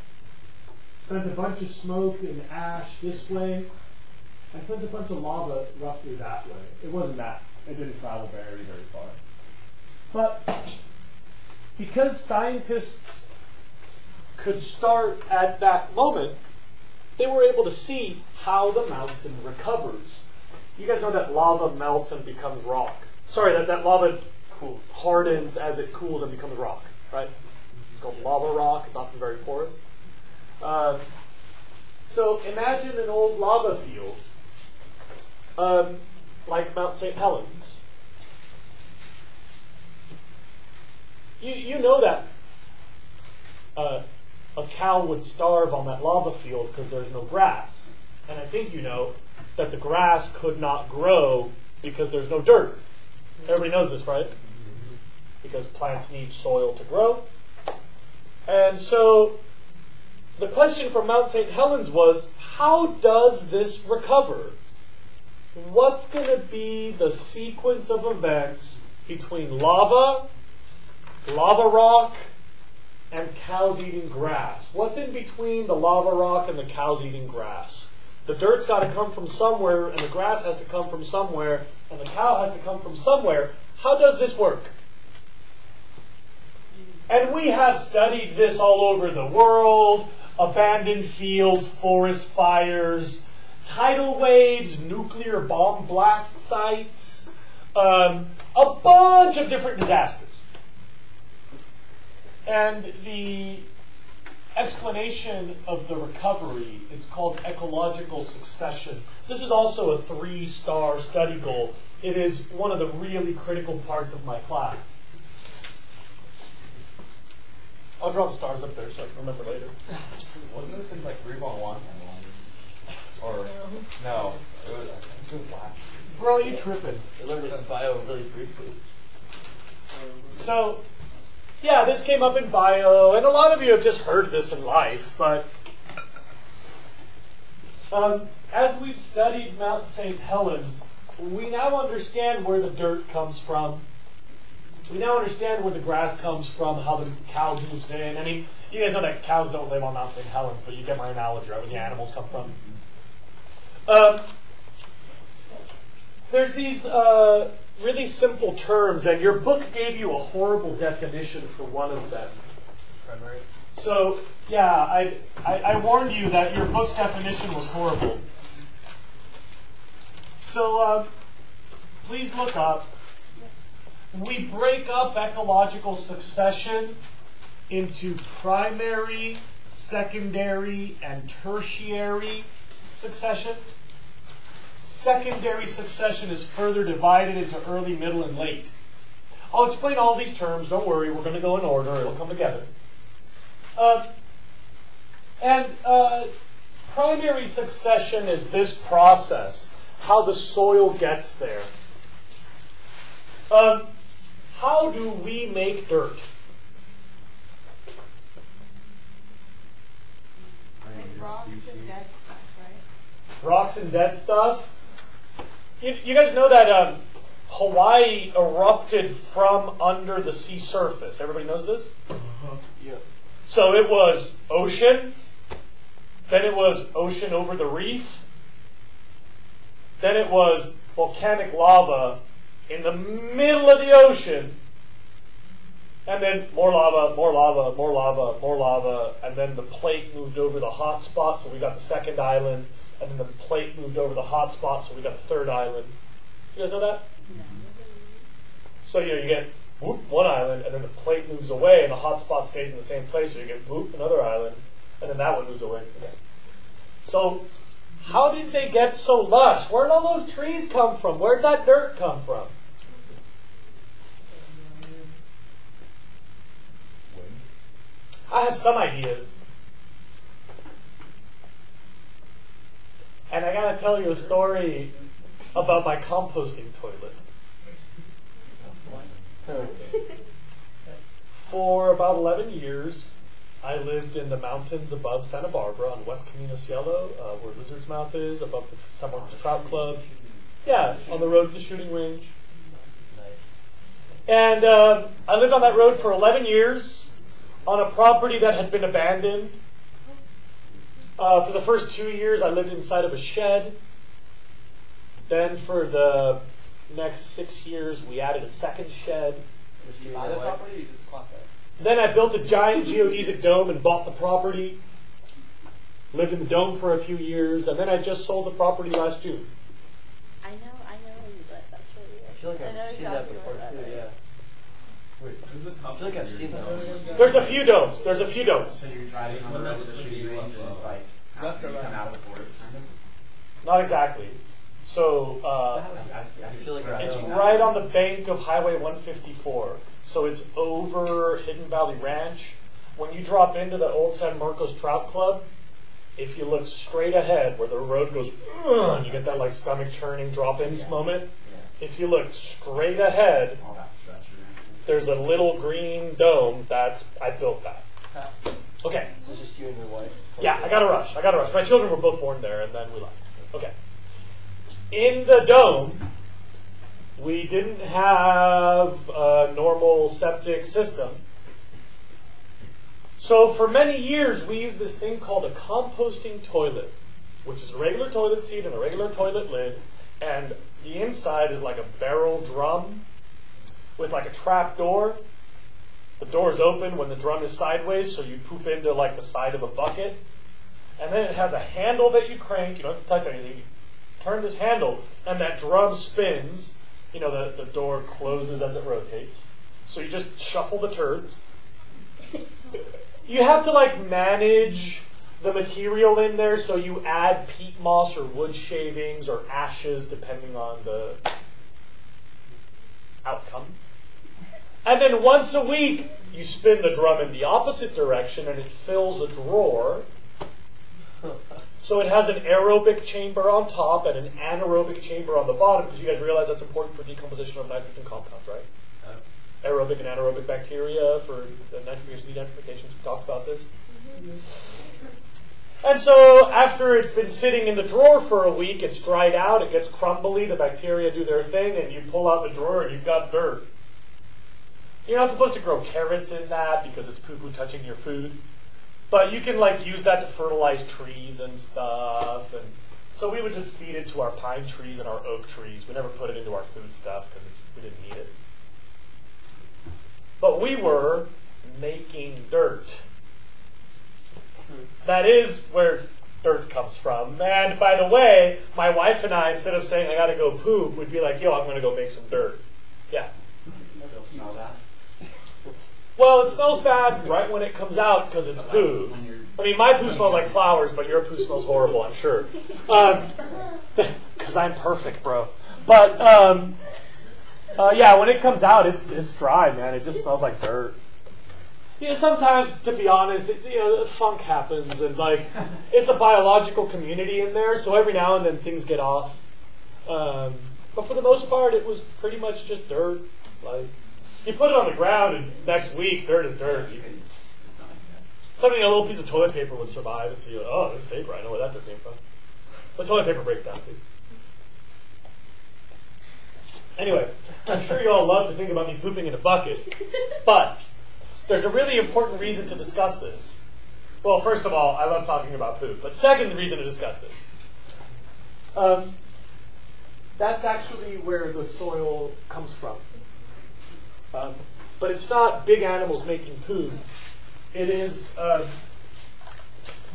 sent a bunch of smoke and ash this way, and sent a bunch of lava roughly that way. It didn't travel very far. But because scientists could start at that moment, they were able to see how the mountain recovers. You guys know that lava melts and becomes rock. Sorry, that lava hardens as it cools and becomes rock, right? It's called lava rock. It's often very porous. So imagine an old lava field, like Mount St. Helens. You know that a cow would starve on that lava field because there's no grass. And I think you know that the grass could not grow because there's no dirt. Everybody knows this, right? Because plants need soil to grow. And so the question for Mount St. Helens was, how does this recover? What's going to be the sequence of events between lava rock, and cows eating grass? What's in between the lava rock and the cows eating grass? The dirt's got to come from somewhere, and the grass has to come from somewhere, and the cow has to come from somewhere. How does this work? And we have studied this all over the world. Abandoned fields, forest fires, tidal waves, nuclear bomb blast sites, a bunch of different disasters. And the explanation of the recovery is called ecological succession. This is also a 3-star study goal. It is one of the really critical parts of my class. I'll draw the stars up there so I can remember later. Wasn't this in like 3.1? Or no, it was last. Bro, you tripping. I learned about bio really briefly. So, yeah, this came up in bio, and a lot of you have just heard this in life, but as we've studied Mount St. Helens, we now understand where the dirt comes from. We now understand where the grass comes from, how the cows moves in. I mean, you guys know that cows don't live on Mount St. Helens, but you get my analogy, right, where the animals come from. There's these really simple terms, and your book gave you a horrible definition for one of them. Primary. So, yeah, I warned you that your book's definition was horrible. So, please look up. We break up ecological succession into primary, secondary, and tertiary succession. Secondary succession is further divided into early, middle, and late. I'll explain all these terms. Don't worry, we're going to go in order. It'll come together. Primary succession is this process, how the soil gets there. How do we make dirt? Like rocks and dead stuff, right? Rocks and dead stuff? You guys know that Hawaii erupted from under the sea surface. Everybody knows this? Yeah. So it was ocean, then it was ocean over the reef, then it was volcanic lava in the middle of the ocean, and then more lava, more lava, more lava, more lava, and then the plate moved over the hot spot, so we got the second island, and then the plate moved over the hot spot, so we got the third island. You guys know that? No. So you get whoop, one island, and then the plate moves away, and the hot spot stays in the same place, so you get whoop, another island, and then that one moves away again. So how did they get so lush? Where did all those trees come from? Where did that dirt come from? I have some ideas. And I gotta tell you a story about my composting toilet. For about 11 years, I lived in the mountains above Santa Barbara on West Camino Cielo, where Lizard's Mouth is, above the San Marcos Trout Club. Yeah, on the road to the shooting range. Nice. And I lived on that road for 11 years on a property that had been abandoned. For the first 2 years, I lived inside of a shed. Then for the next 6 years, we added a second shed. Just you Buy and the your wife? property, you just squat there. Then I built a giant geodesic dome and bought the property. Lived in the dome for a few years, and then I just sold the property last June. I know where you live. That's really weird. I feel like I know I've seen that exactly before where that too, is. yeah. Wait, I feel like I've seen that. There's a few domes. There's a few domes. So you're driving on the road to the shooting range and it's like, Left or you come right? out of the forest kind of? Not exactly. So I feel like it's I know. right on the bank of Highway 154. So it's over Hidden Valley Ranch. When you drop into the old San Marcos Trout Club, if you look straight ahead where the road goes, and you get that like stomach churning drop-ins moment. If you look straight ahead, All that stretch around. there's a little green dome. I built that. Okay. So it's just you and your wife? Yeah, I gotta rush. My children were both born there, and then we left. Okay. In the dome, we didn't have a normal septic system. So for many years, we used this thing called a composting toilet, which is a regular toilet seat and a regular toilet lid, and the inside is like a barrel drum with like a trap door. The door's open when the drum is sideways, so you poop into like the side of a bucket. And then it has a handle that you crank. You don't have to touch anything. You turn this handle, and that drum spins. You know, the door closes as it rotates. So you just shuffle the turds. You have to like manage the material in there, so you add peat moss or wood shavings or ashes depending on the outcome. And then once a week, you spin the drum in the opposite direction and it fills a drawer. So it has an aerobic chamber on top and an anaerobic chamber on the bottom, because you guys realize that's important for decomposition of nitrogen compounds, right? Aerobic and anaerobic bacteria for the denitrification. We talked about this. And so after it's been sitting in the drawer for a week, it's dried out, it gets crumbly, the bacteria do their thing, and you pull out the drawer and you've got dirt. You're not supposed to grow carrots in that because it's poo-poo touching your food. But you can like use that to fertilize trees and stuff. And so we would just feed it to our pine trees and our oak trees. We never put it into our food stuff because we didn't need it. But we were making dirt. That is where dirt comes from. And by the way, my wife and I, instead of saying I gotta go poop, we'd be like, yo, I'm gonna go make some dirt. Yeah. Still smell that? Well, it smells bad right when it comes out because it's poo. I mean, my poo smells like flowers, but your poo smells horrible, I'm sure. Because I'm perfect, bro. But, yeah, when it comes out, it's dry, man. It just smells like dirt. Yeah, sometimes, to be honest, the funk happens, and like, it's a biological community in there, so every now and then things get off. But for the most part, it was pretty much just dirt. Like, you put it on the ground, and next week, dirt is dirt. Something, a little piece of toilet paper would survive, and so you're like, oh, there's paper, I know where that dirt came from. But toilet paper breaks down, too. Anyway, I'm sure you all love to think about me pooping in a bucket, but there's a really important reason to discuss this. Well, first of all, I love talking about poop, but second reason to discuss this. That's actually where the soil comes from. But it's not big animals making poop. It is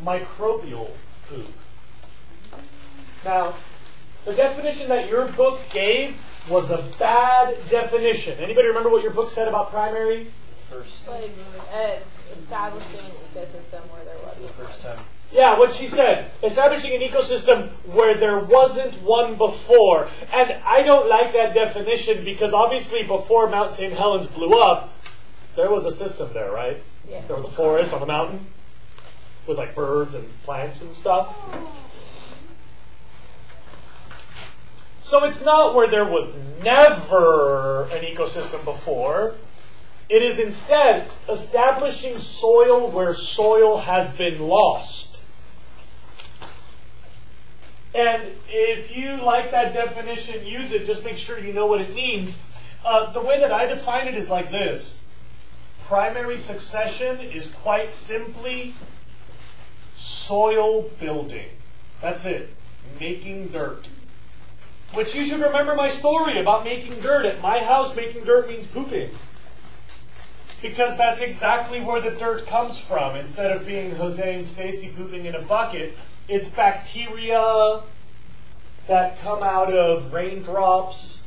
microbial poop. Now, the definition that your book gave was a bad definition. Anybody remember what your book said about primary? First, Like, establishing an ecosystem where there wasn't. the first time. Yeah, what she said. Establishing an ecosystem where there wasn't one before. And I don't like that definition because obviously before Mount St. Helens blew up, there was a system there, right? Yeah. There was a forest on the mountain with like birds and plants and stuff. So it's not where there was never an ecosystem before. It is instead establishing soil where soil has been lost. And if you like that definition, use it. Just make sure you know what it means. The way that I define it is like this. Primary succession is quite simply soil building. That's it. Making dirt. Which you should remember my story about making dirt. At my house, making dirt means pooping. Because that's exactly where the dirt comes from. Instead of being Jose and Stacy pooping in a bucket, it's bacteria that come out of raindrops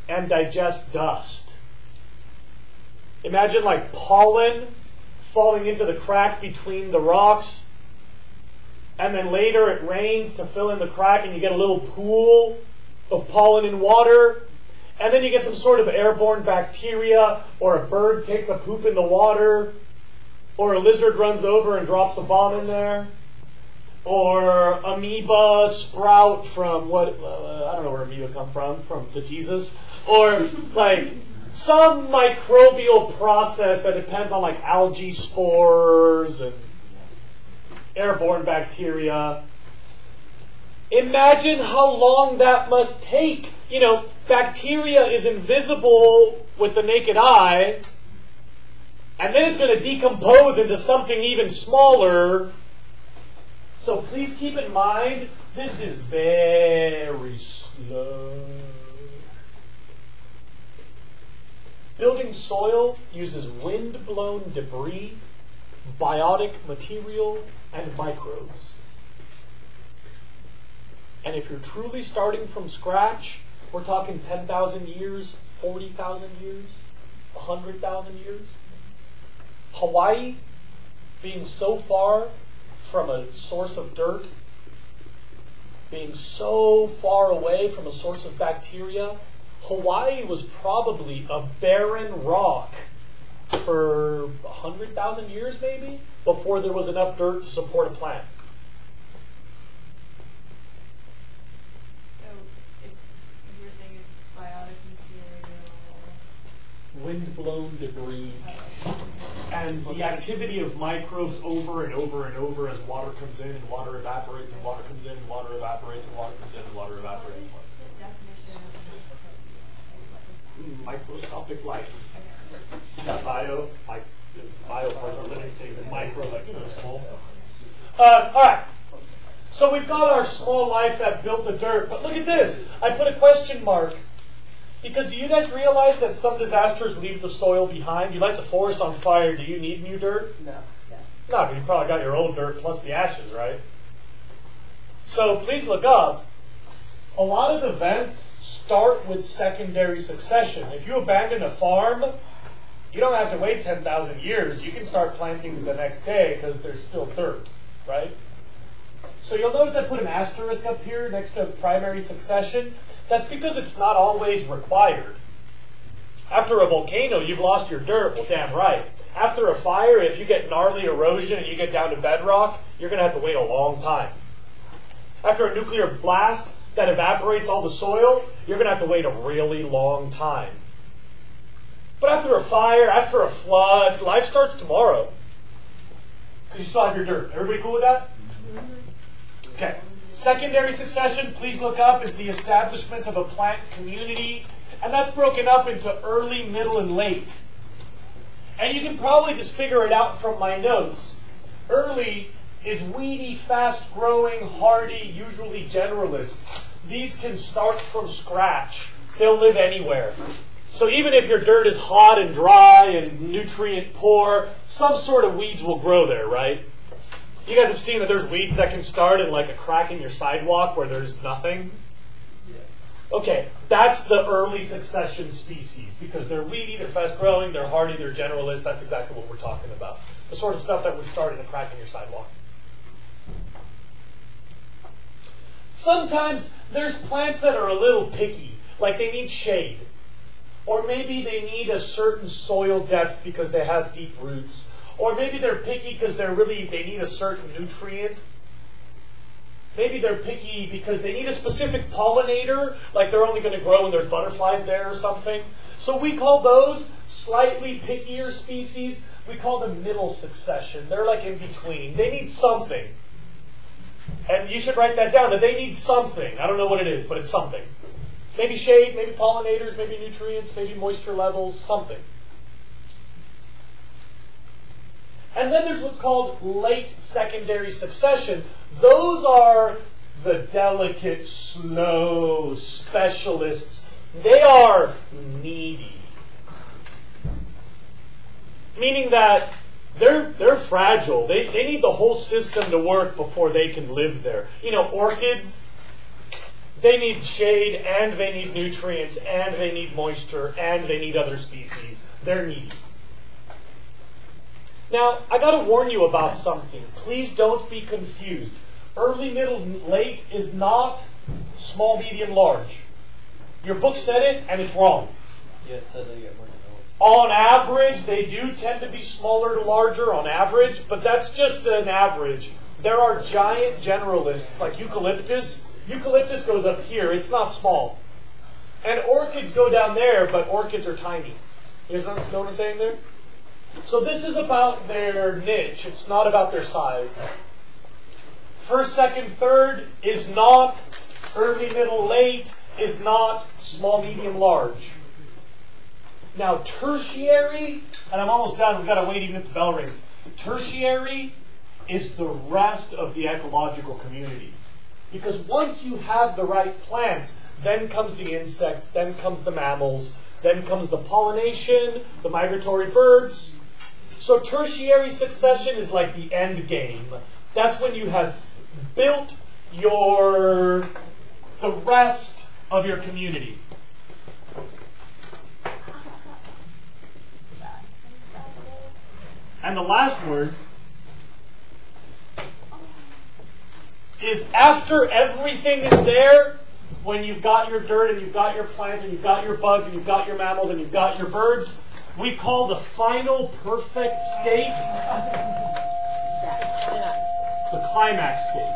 and digest dust. Imagine like pollen falling into the crack between the rocks, and then later it rains to fill in the crack and you get a little pool of pollen and water, and then you get some sort of airborne bacteria, or a bird takes a poop in the water, or a lizard runs over and drops a bomb in there, or amoeba sprout from what, I don't know where amoeba come from the Jesus, or like some microbial process that depends on like algae spores and airborne bacteria. Imagine how long that must take. You know, bacteria is invisible with the naked eye, and then it's going to decompose into something even smaller. So please keep in mind, this is very slow. Building soil uses wind-blown debris, biotic material, and microbes. And if you're truly starting from scratch, we're talking 10,000 years, 40,000 years, 100,000 years. Hawaii, being so far from a source of dirt, being so far away from a source of bacteria, Hawaii was probably a barren rock for 100,000 years maybe, before there was enough dirt to support a plant. So you're saying it's biotic material. Wind-blown debris. And the activity of microbes over and over and over as water comes in and water evaporates and water comes in and water evaporates and water comes in and water evaporates. The definition of Microscopic life. Bio parts are living things, and micro like small stuff. All right. So we've got our small life that built the dirt, but look at this. I put a question mark. Because do you guys realize that some disasters leave the soil behind? You light the forest on fire, do you need new dirt? No. No, but you probably got your old dirt plus the ashes, right? So please look up. A lot of events start with secondary succession. If you abandon a farm, you don't have to wait 10,000 years. You can start planting the next day because there's still dirt, right? So you'll notice I put an asterisk up here next to primary succession. That's because it's not always required. After a volcano, you've lost your dirt. Well, damn right. After a fire, if you get gnarly erosion and you get down to bedrock, you're going to have to wait a long time. After a nuclear blast that evaporates all the soil, you're going to have to wait a really long time. But after a fire, after a flood, life starts tomorrow. Because you still have your dirt. Everybody cool with that? Okay. Secondary succession, please look up, is the establishment of a plant community. And that's broken up into early, middle, and late. And you can probably just figure it out from my notes. Early is weedy, fast-growing, hardy, usually generalists. These can start from scratch. They'll live anywhere. So even if your dirt is hot and dry and nutrient poor, some sort of weeds will grow there, right? You guys have seen that there's weeds that can start in like a crack in your sidewalk where there's nothing? Okay, that's the early succession species because they're weedy, they're fast-growing, they're hardy, they're generalists. That's exactly what we're talking about. The sort of stuff that would start in a crack in your sidewalk. Sometimes there's plants that are a little picky, like they need shade. Or maybe they need a certain soil depth because they have deep roots. Or maybe they're picky because they need a certain nutrient. Maybe they're picky because they need a specific pollinator, like they're only going to grow when there's butterflies there or something. So we call those slightly pickier species. We call them middle succession. They're like in between. They need something. And you should write that down, that they need something. I don't know what it is, but it's something. Maybe shade, maybe pollinators, maybe nutrients, maybe moisture levels, something. And then there's what's called late secondary succession. Those are the delicate, slow specialists. They are needy. Meaning that they're fragile. They need the whole system to work before they can live there. You know, orchids, they need shade, and they need nutrients, and they need moisture, and they need other species. They're needy. Now, I got to warn you about something. Please don't be confused. Early, middle, late is not small, medium, large. Your book said it, and it's wrong. Yeah, it said they get more developed. On average, they do tend to be smaller to larger on average, but that's just an average. There are giant generalists, like eucalyptus. Eucalyptus goes up here. It's not small. And orchids go down there, but orchids are tiny. You guys know what I'm saying there? So this is about their niche. It's not about their size. First, second, third is not early, middle, late, is not small, medium, large. Now, tertiary, and I'm almost done. We've got to wait even if the bell rings. Tertiary is the rest of the ecological community. Because once you have the right plants, then comes the insects, then comes the mammals, then comes the pollination, the migratory birds. So tertiary succession is like the end game. That's when you have built the rest of your community. And the last word is after everything is there, when you've got your dirt and you've got your plants and you've got your bugs and you've got your mammals and you've got your birds, we call the final perfect state the climax state,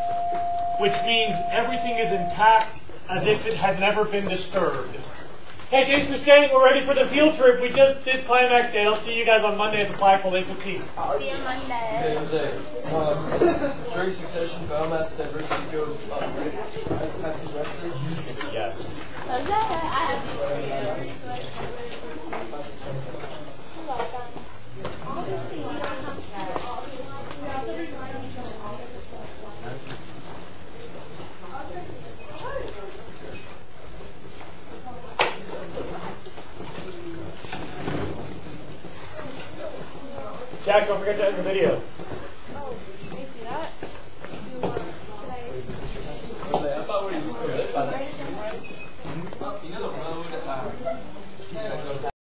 which means everything is intact as if it had never been disturbed. Hey, thanks for staying. We're ready for the field trip. We just did climax day. I'll see you guys on Monday at the flagpole, 8:15. See you Monday. Hey, Jose, during succession, biomass diversity goes up as time progresses? Yes. Jose, I have this for you. You're welcome. Obviously, you don't have to. Jack, don't forget to end the video. Oh, can you see that? I thought we were good. You know the road